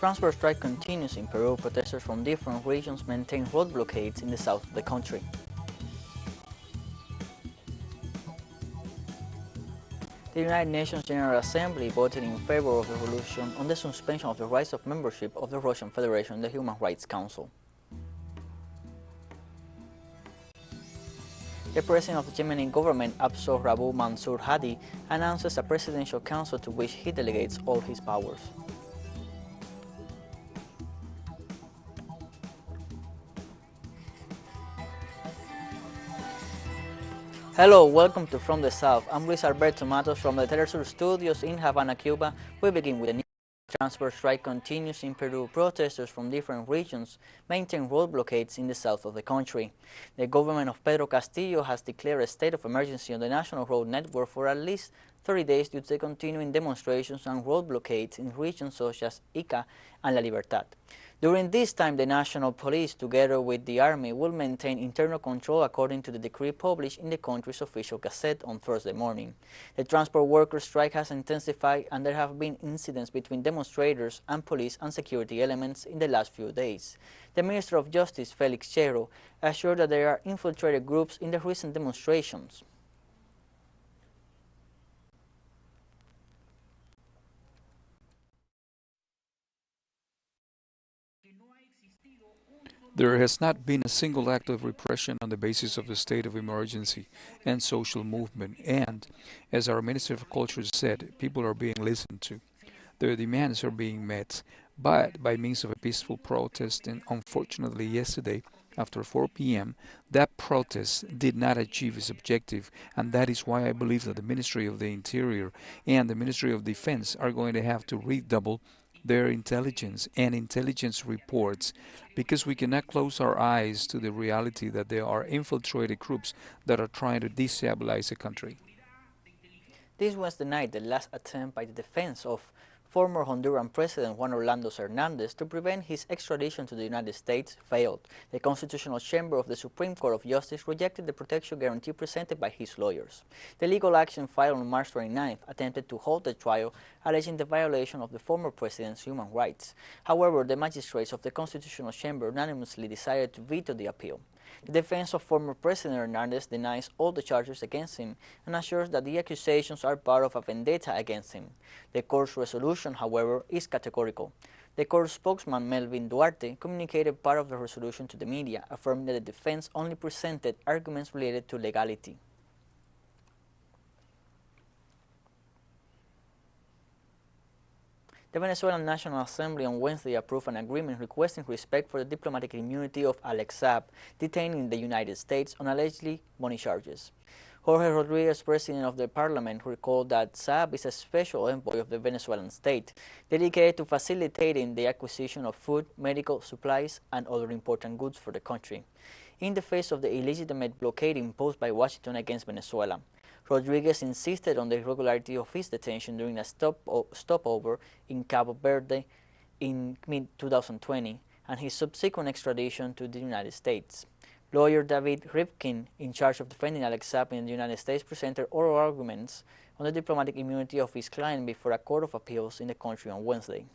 Transport strike continues in Peru. Protesters from different regions maintain road blockades in the south of the country. The United Nations General Assembly voted in favor of the resolution on the suspension of the rights of membership of the Russian Federation in the Human Rigths Council. The president of the Yemeni government, Abso Rabu Mansur Hadi, announces a presidential council to which he delegates all his powers. Hello, welcome to From the South. I'm Luis Alberto Matos from the teleSUR studios in Havana, Cuba. We begin with the transport strike continues in Peru. Protesters from different regions maintain road blockades in the south of the country. The government of Pedro Castillo has declared a state of emergency on the national road network for at least 30 days due to the continuing demonstrations and road blockades in regions such as Ica and La Libertad. During this time, the national police, together with the army, will maintain internal control according to the decree published in the country's official gazette on Thursday morning. The transport workers' strike has intensified and there have been incidents between demonstrators and police and security elements in the last few days. The Minister of Justice, Felix Chero, assured that there are infiltrated groups in the recent demonstrations. There has not been a single act of repression on the basis of the state of emergency and social movement, and, as our Minister of Culture said, people are being listened to. Their demands are being met, but by means of a peaceful protest, and unfortunately yesterday, after 4 p.m., that protest did not achieve its objective, and that is why I believe that the Ministry of the Interior and the Ministry of Defense are going to have to redouble their intelligence and intelligence reports, because we cannot close our eyes to the reality that there are infiltrated groups that are trying to destabilize the country. This was the night the last attempt by the defense of former Honduran President Juan Orlando Hernández to prevent his extradition to the United States failed. The Constitutional Chamber of the Supreme Court of Justice rejected the protection guarantee presented by his lawyers. The legal action filed on March 29th attempted to halt the trial, alleging the violation of the former president's human rights. However, the magistrates of the Constitutional Chamber unanimously decided to veto the appeal. The defense of former President Hernández denies all the charges against him and assures that the accusations are part of a vendetta against him. The court's resolution, however, is categorical. The court spokesman Melvin Duarte communicated part of the resolution to the media, affirming that the defense only presented arguments related to legality. The Venezuelan National Assembly on Wednesday approved an agreement requesting respect for the diplomatic immunity of Alex Saab, detained in the United States on allegedly money charges. Jorge Rodriguez, president of the parliament, recalled that Saab is a special envoy of the Venezuelan state, dedicated to facilitating the acquisition of food, medical supplies, and other important goods for the country. In the face of the illegitimate blockade imposed by Washington against Venezuela, Rodriguez insisted on the irregularity of his detention during a stopover in Cabo Verde in mid-2020 and his subsequent extradition to the United States. Lawyer David Rivkin, in charge of defending Alex Saab in the United States, presented oral arguments on the diplomatic immunity of his client before a court of appeals in the country on Wednesday.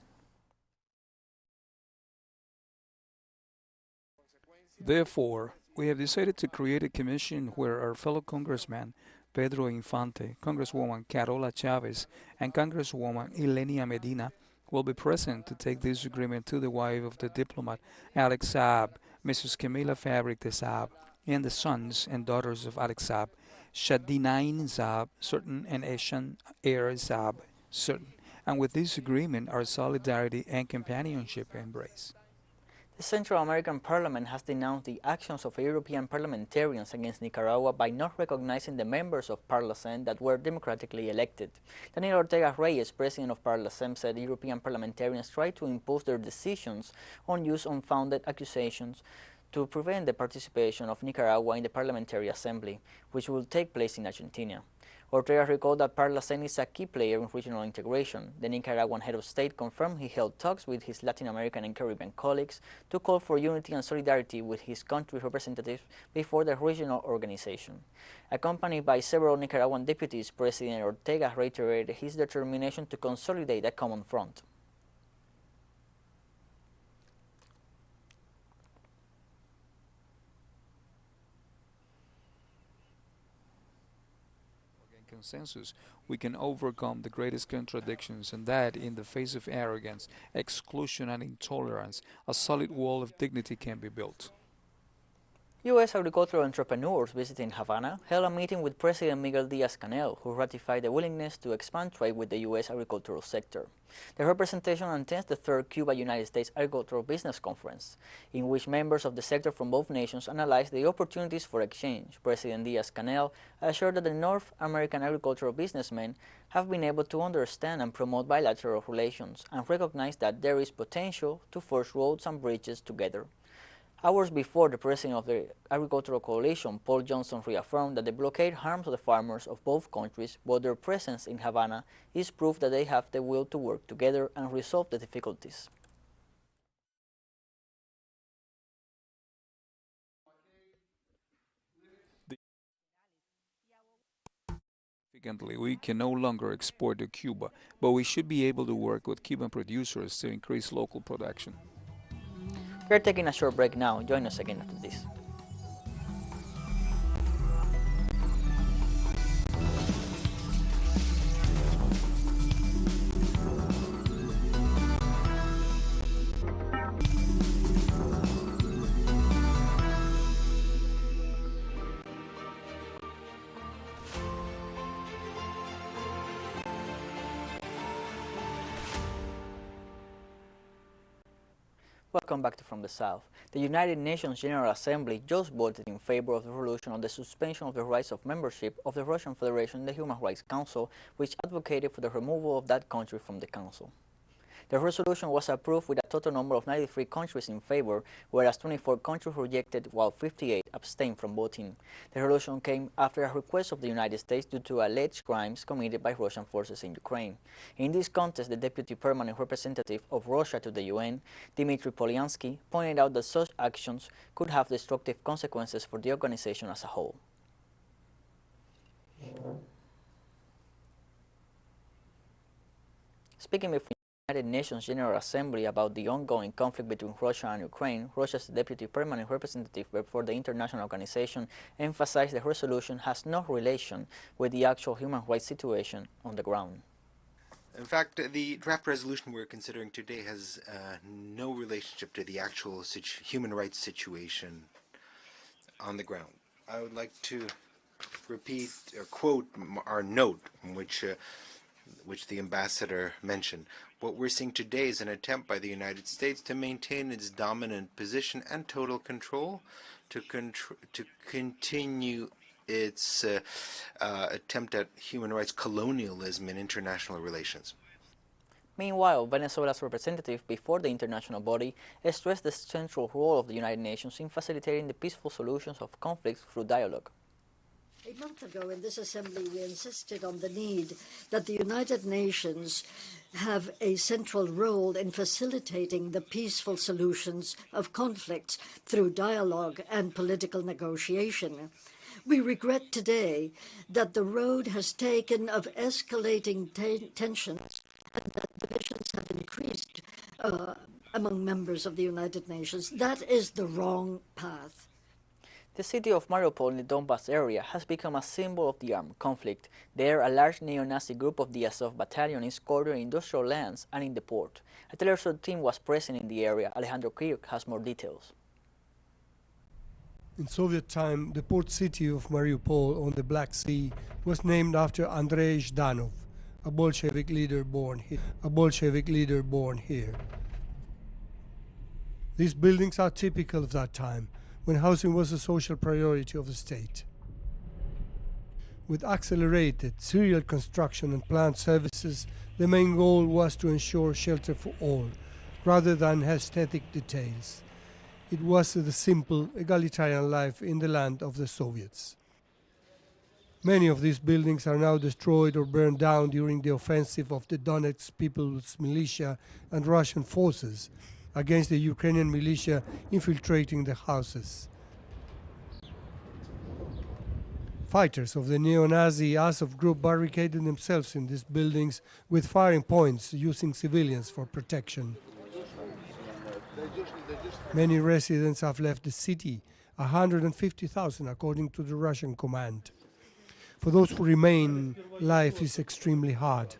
Therefore, we have decided to create a commission where our fellow congressman Pedro Infante, Congresswoman Carola Chavez, and Congresswoman Ilenia Medina will be present to take this agreement to the wife of the diplomat Alex Saab, Mrs. Camila Fabric de Saab, and the sons and daughters of Alex Saab, Shadinain Saab, certain, and Eshan Air Saab, certain. And with this agreement, our solidarity and companionship embrace. The Central American Parliament has denounced the actions of European parliamentarians against Nicaragua by not recognizing the members of Parlacen that were democratically elected. Daniel Ortega Reyes, president of Parlacen, said European parliamentarians tried to impose their decisions on use unfounded accusations to prevent the participation of Nicaragua in the Parliamentary Assembly, which will take place in Argentina. Ortega recalled that Parlacen is a key player in regional integration. The Nicaraguan head of state confirmed he held talks with his Latin American and Caribbean colleagues to call for unity and solidarity with his country's representatives before the regional organization. Accompanied by several Nicaraguan deputies, President Ortega reiterated his determination to consolidate a common front. consensus, we can overcome the greatest contradictions, and that in the face of arrogance, exclusion, and intolerance, a solid wall of dignity can be built. U.S. agricultural entrepreneurs visiting Havana held a meeting with President Miguel Díaz-Canel, who ratified the willingness to expand trade with the U.S. agricultural sector. The representation attends the third Cuba-United States Agricultural Business Conference, in which members of the sector from both nations analyzed the opportunities for exchange. President Díaz-Canel assured that the North American agricultural businessmen have been able to understand and promote bilateral relations and recognize that there is potential to forge roads and bridges together. Hours before, the president of the Agricultural Coalition, Paul Johnson, reaffirmed that the blockade harms the farmers of both countries, but their presence in Havana is proof that they have the will to work together and resolve the difficulties. Significantly, we can no longer export to Cuba, but we should be able to work with Cuban producers to increase local production. We are taking a short break now. Join us again after this. Welcome back to From the South. The United Nations General Assembly just voted in favor of the resolution on the suspension of the rights of membership of the Russian Federation in the Human Rights Council, which advocated for the removal of that country from the Council. The resolution was approved with a total number of 93 countries in favor, whereas 24 countries rejected while 58 abstained from voting. The resolution came after a request of the United States due to alleged crimes committed by Russian forces in Ukraine. In this context, the Deputy Permanent Representative of Russia to the UN, Dmitry Polyansky, pointed out that such actions could have destructive consequences for the organization as a whole. Speaking before the United Nations General Assembly about the ongoing conflict between Russia and Ukraine, Russia's Deputy Permanent Representative before the international organization emphasized the resolution has no relation with the actual human rights situation on the ground. In fact, the draft resolution we're considering today has no relationship to the actual human rights situation on the ground. I would like to repeat or quote our note, which the ambassador mentioned. What we're seeing today is an attempt by the United States to maintain its dominant position and total control, to continue its attempt at human rights colonialism in international relations. Meanwhile, Venezuela's representative before the international body stressed the central role of the United Nations in facilitating the peaceful solutions of conflicts through dialogue. A month ago in this assembly, we insisted on the need that the United Nations have a central role in facilitating the peaceful solutions of conflicts through dialogue and political negotiation. We regret today that the road has taken of escalating tensions and that divisions have increased among members of the United Nations. That is the wrong path. The city of Mariupol in the Donbas area has become a symbol of the armed conflict. There, a large neo-Nazi group of the Azov battalion is quartered in industrial lands and in the port. A teleSUR team was present in the area. Alejandro Kirk has more details. In Soviet time, the port city of Mariupol on the Black Sea was named after Andrei Zhdanov, a Bolshevik leader born here. These buildings are typical of that time, when housing was a social priority of the state. With accelerated serial construction and plant services, the main goal was to ensure shelter for all, rather than aesthetic details. It was the simple, egalitarian life in the land of the Soviets. Many of these buildings are now destroyed or burned down during the offensive of the Donetsk People's Militia and Russian forces against the Ukrainian militia infiltrating the houses. Fighters of the neo-Nazi Azov group barricaded themselves in these buildings with firing points using civilians for protection. Many residents have left the city, 150,000 according to the Russian command. For those who remain, life is extremely hard.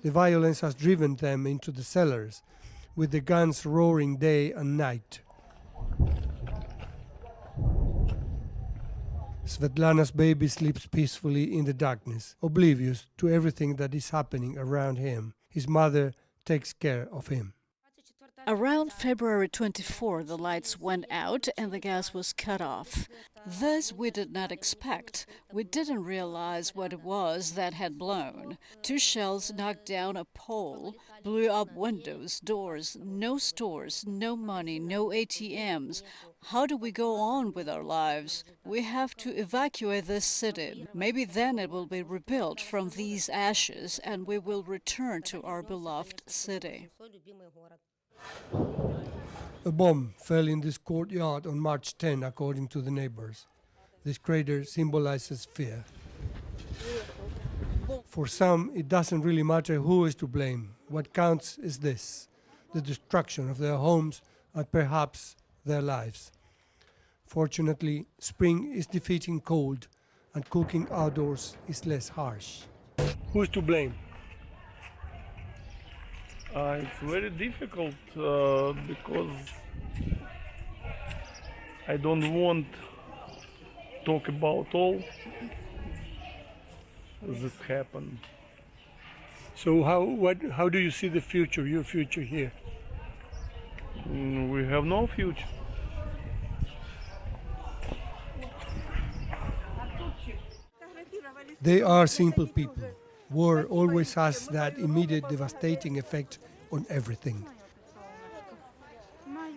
The violence has driven them into the cellars, with the guns roaring day and night. Svetlana's baby sleeps peacefully in the darkness, oblivious to everything that is happening around him. His mother takes care of him. Around February 24, the lights went out and the gas was cut off. This we did not expect. We didn't realize what it was that had blown. 2 shells knocked down a pole, blew up windows, doors, no stores, no money, no ATMs. How do we go on with our lives? We have to evacuate this city. Maybe then it will be rebuilt from these ashes and we will return to our beloved city. A bomb fell in this courtyard on March 10, according to the neighbors. This crater symbolizes fear. For some, it doesn't really matter who is to blame. What counts is this: the destruction of their homes and perhaps their lives. Fortunately, spring is defeating cold, and cooking outdoors is less harsh. Who is to blame? It's very difficult because I don't want to talk about all this happened. So how do you see the future, your future here? We have no future. They are simple people. War always has that immediate devastating effect on everything.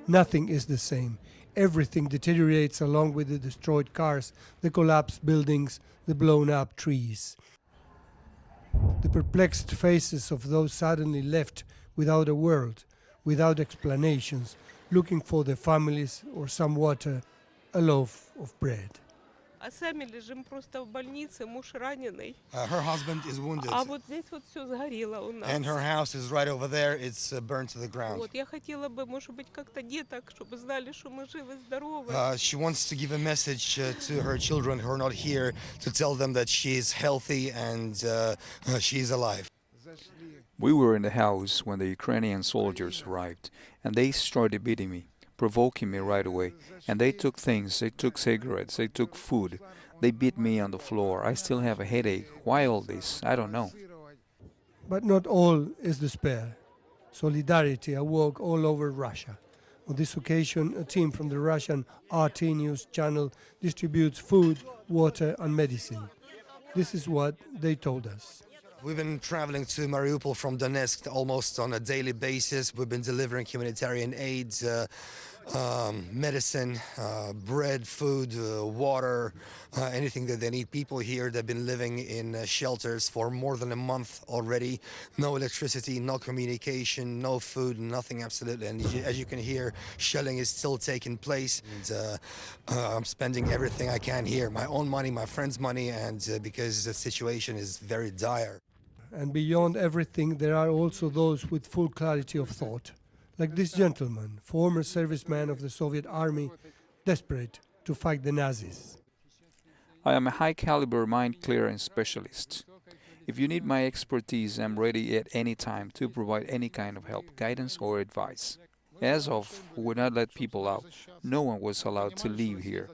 Nothing is the same. Everything deteriorates along with the destroyed cars, the collapsed buildings, the blown up trees. The perplexed faces of those suddenly left without a word, without explanations, looking for their families or some water, a loaf of bread. А сами лежим просто в больнице, муж раненый. Her husband is wounded. А вот здесь вот все сгорело у нас. And her house is right over there. It's burned to the ground. Вот я хотела бы, может быть, как-то деток, чтобы знали, что мы живы, здоровы. She wants to give a message to her children who are not here, to tell them that she is healthy and she is alive. We were in the house when the Ukrainian soldiers arrived, and they started beating me, provoking me right away. And they took things, they took cigarettes, they took food. They beat me on the floor. I still have a headache. Why all this? I don't know. But not all is despair. Solidarity awoke all over Russia. On this occasion, a team from the Russian RT News channel distributes food, water and medicine. This is what they told us. We've been traveling to Mariupol from Donetsk almost on a daily basis. We've been delivering humanitarian aid, medicine, bread, food, water, anything that they need. People here, they've been living in shelters for more than a month already. No electricity, no communication, no food, nothing absolutely. And as you can hear, shelling is still taking place. And, I'm spending everything I can here, my own money, my friends' money, and because the situation is very dire. And beyond everything, there are also those with full clarity of thought, like this gentleman, former serviceman of the Soviet army, desperate to fight the Nazis. I am a high-caliber mind clearance specialist. If you need my expertise, I'm ready at any time to provide any kind of help, guidance or advice. As of, we would not let people out. No one was allowed to leave here.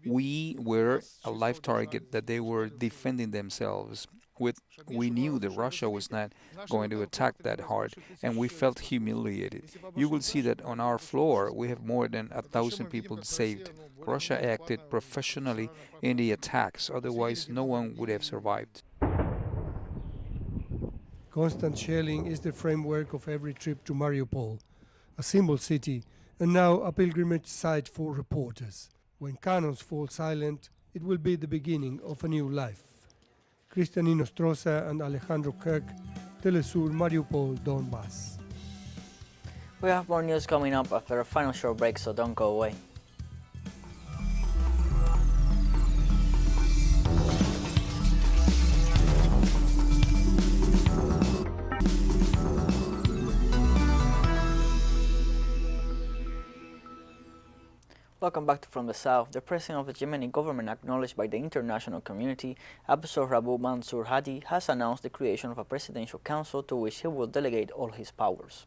We were a live target that they were defending themselves with. We knew that Russia was not going to attack that hard, and we felt humiliated. You will see that on our floor we have more than 1,000 people saved. Russia acted professionally in the attacks, otherwise no one would have survived. Constant shelling is the framework of every trip to Mariupol, a symbol city and now a pilgrimage site for reporters. When cannons fall silent, it will be the beginning of a new life. Cristian Inostroza and Alejandro Kirk, teleSUR, Mariupol, Donbass. We have more news coming up after a final short break, so don't go away. Welcome back to From the South. The president of the Yemeni government, acknowledged by the international community, Abso Rabu Mansur Hadi, has announced the creation of a presidential council to which he will delegate all his powers.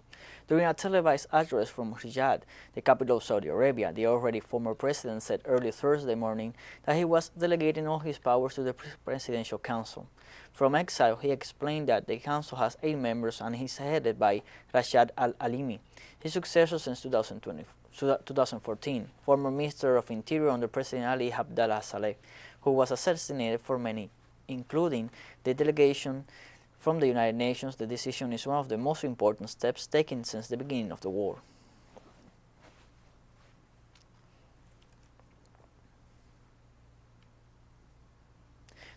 During a televised address from Riyadh, the capital of Saudi Arabia, the already former president said early Thursday morning that he was delegating all his powers to the presidential council. From exile, he explained that the council has 8 members and is headed by Rashad Al-Alimi, his successor since 2014, former Minister of Interior under President Ali Abdallah Saleh, who was assassinated for many, including the delegation from the United Nations. The decision is one of the most important steps taken since the beginning of the war.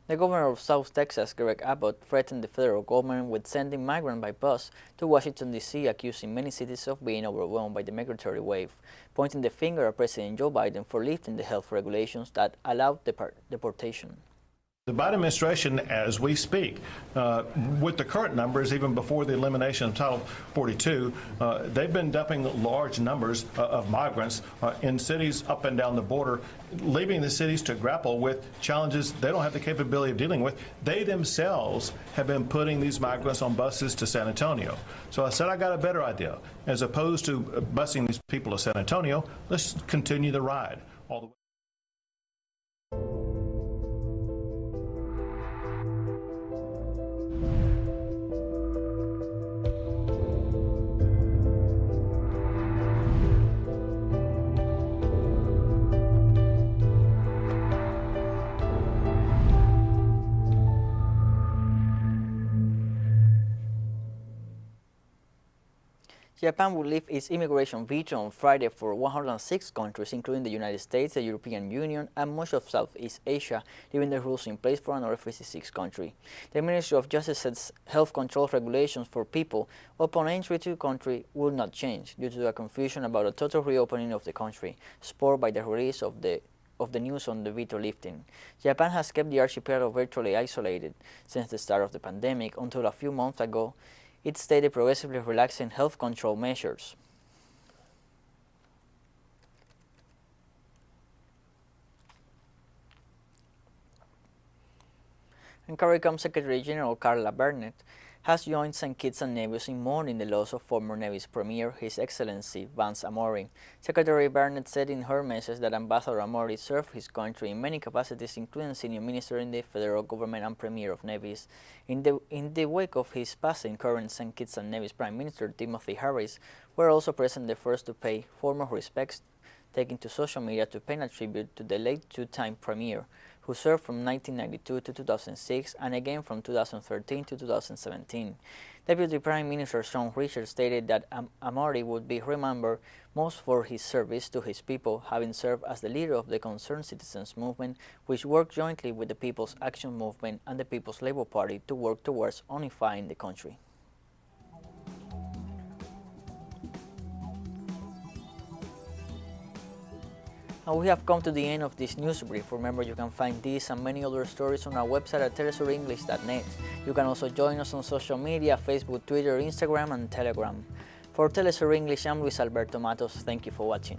The governor of South Texas, Greg Abbott, threatened the federal government with sending migrants by bus to Washington, D.C., accusing many cities of being overwhelmed by the migratory wave, pointing the finger at President Joe Biden for lifting the health regulations that allowed deportation. The Biden administration, as we speak, with the current numbers, even before the elimination of Title 42, they've been dumping large numbers of migrants in cities up and down the border, leaving the cities to grapple with challenges they don't have the capability of dealing with. They themselves have been putting these migrants on buses to San Antonio. So I said I got a better idea. As opposed to busing these people to San Antonio, let's continue the ride all the way. Japan will lift its immigration veto on Friday for 106 countries, including the United States, the European Union, and much of Southeast Asia, leaving the rules in place for another 56 countries. The Ministry of Justice says health control regulations for people upon entry to the country will not change due to a confusion about a total reopening of the country, spurred by the release of the news on the veto lifting. Japan has kept the archipelago virtually isolated since the start of the pandemic until a few months ago. It stated progressively relaxing health control measures. And CARICOM Secretary General Carla Burnett has joined St. Kitts and Nevis in mourning the loss of former Nevis Premier, His Excellency Vance Amory. Secretary Burnett said in her message that Ambassador Amory served his country in many capacities, including senior minister in the federal government and Premier of Nevis. In the wake of his passing, current St. Kitts and Nevis Prime Minister Timothy Harris were also present, the first to pay formal respects, taking to social media to pay a tribute to the late 2-time Premier, who served from 1992 to 2006 and again from 2013 to 2017. Deputy Prime Minister Sean Richards stated that Amory would be remembered most for his service to his people, having served as the leader of the Concerned Citizens Movement, which worked jointly with the People's Action Movement and the People's Labour Party to work towards unifying the country. And we have come to the end of this news brief. Remember, you can find this and many other stories on our website at telesurenglish.net. You can also join us on social media, Facebook, Twitter, Instagram, and Telegram. For TeleSUR English, I'm Luis Alberto Matos. Thank you for watching.